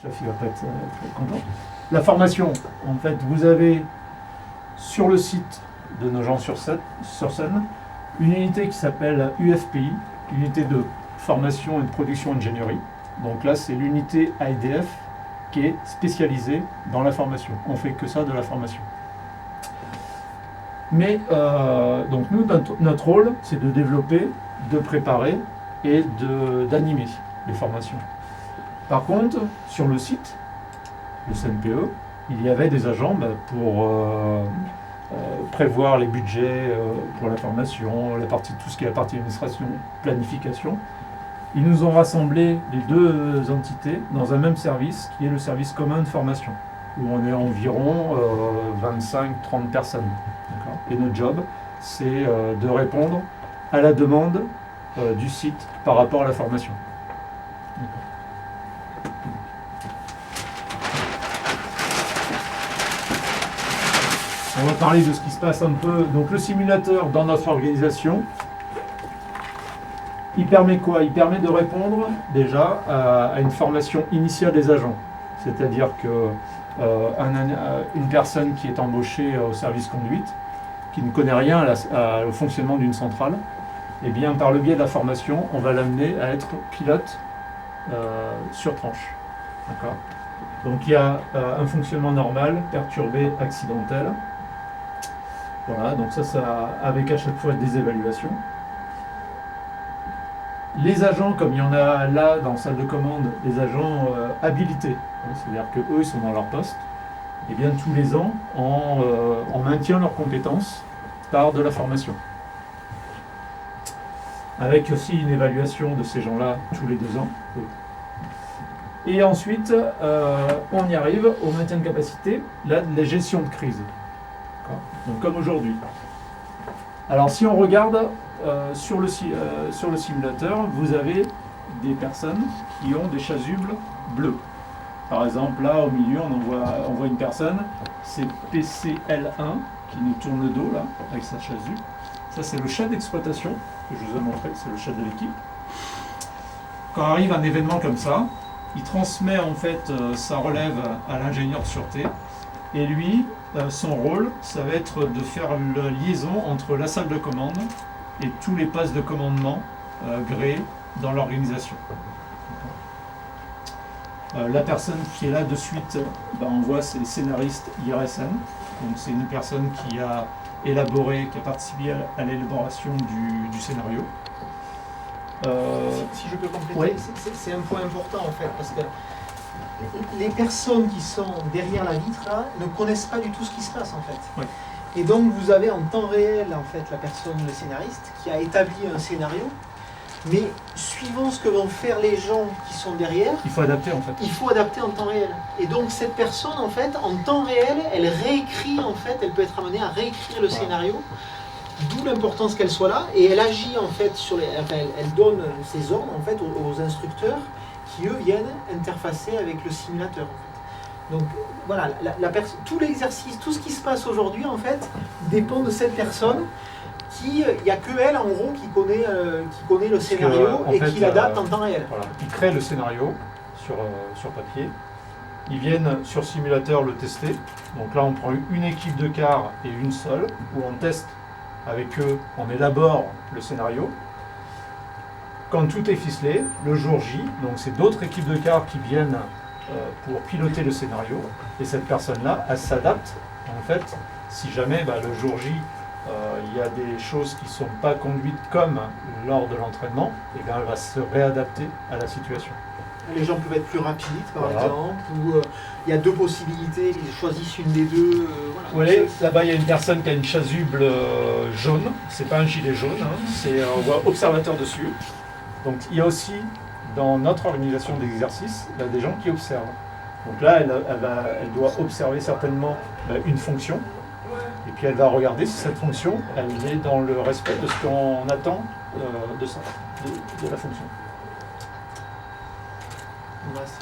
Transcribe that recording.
Chef, il va pas être content. La formation, en fait, vous avez sur le site de nos gens sur scène une unité qui s'appelle UFPI, unité de formation et de production ingénierie. Donc là, c'est l'unité AIDF qui est spécialisée dans la formation. On fait que ça de la formation. Mais donc nous, notre rôle, c'est de développer, de préparer et d'animer les formations. Par contre, sur le site, le CNPE, il y avait des agents pour prévoir les budgets pour la formation, tout ce qui est la partie administration, planification. Ils nous ont rassemblé les deux entités dans un même service, qui est le service commun de formation, où on est environ 25-30 personnes. Et notre job, c'est de répondre à la demande du site par rapport à la formation. On va parler de ce qui se passe un peu. Donc le simulateur dans notre organisation, il permet quoi? Il permet de répondre déjà à une formation initiale des agents. C'est-à-dire que une personne qui est embauchée au service conduite, qui ne connaît rien au fonctionnement d'une centrale, eh bien par le biais de la formation, on va l'amener à être pilote sur tranche. D'accord. Donc il y a un fonctionnement normal, perturbé, accidentel. Voilà, donc ça avec à chaque fois des évaluations. Les agents, comme il y en a là dans la salle de commande, les agents habilités, c'est-à-dire qu'eux, ils sont dans leur poste, et bien tous les ans, on maintient leurs compétences par de la formation. Avec aussi une évaluation de ces gens-là tous les 2 ans. Et ensuite, on y arrive au maintien de capacité, là, de la gestion de crise. Donc comme aujourd'hui. Alors si on regarde sur le simulateur, vous avez des personnes qui ont des chasubles bleus. Par exemple, là au milieu, on voit une personne, c'est PCL1 qui nous tourne le dos là, avec sa chasuble. Ça c'est le chef d'exploitation que je vous ai montré, c'est le chef de l'équipe. Quand arrive un événement comme ça, il transmet en fait sa relève à l'ingénieur de sûreté. Et lui, son rôle, ça va être de faire la liaison entre la salle de commande et tous les postes de commandement gréés dans l'organisation. La personne qui est là de suite, on voit c'est scénariste IRSN. Donc c'est une personne qui a élaboré, qui a participé à l'élaboration du scénario. Si je peux compléter, oui. C'est un point important en fait, parce que les personnes qui sont derrière la vitre là ne connaissent pas du tout ce qui se passe en fait. Oui. Et donc vous avez en temps réel en fait la personne, le scénariste, qui a établi un scénario, mais suivant ce que vont faire les gens qui sont derrière, il faut adapter en fait. Il faut adapter en temps réel. Et donc cette personne en fait, en temps réel, elle réécrit en fait, elle peut être amenée à réécrire le scénario. D'où l'importance qu'elle soit là, et elle agit en fait elle donne ses ordres en fait aux instructeurs qui eux viennent interfacer avec le simulateur. En fait. Donc voilà, tout l'exercice, tout ce qui se passe aujourd'hui en fait dépend de cette personne il n'y a que elle en gros qui connaît le scénario et qui l'adapte en temps réel. Voilà. Ils créent le scénario sur papier. Ils viennent sur simulateur le tester. Donc là on prend une équipe de quart et une seule où on teste avec eux, on élabore le scénario. Quand tout est ficelé, le jour J, donc c'est d'autres équipes de quart qui viennent pour piloter le scénario, et cette personne-là, elle s'adapte. En fait, si jamais le jour J, il y a des choses qui ne sont pas conduites comme lors de l'entraînement, et bien elle va se réadapter à la situation. Les gens peuvent être plus rapides, par exemple, ou il y a 2 possibilités, ils choisissent une des 2. Vous voyez, là-bas il y a une personne qui a une chasuble jaune, c'est pas un gilet jaune, on voit observateur dessus. Donc il y a aussi, dans notre organisation d'exercice, il y a des gens qui observent. Donc là, elle doit observer certainement une fonction, et puis elle va regarder si cette fonction, elle est dans le respect de ce qu'on attend de la fonction. Merci.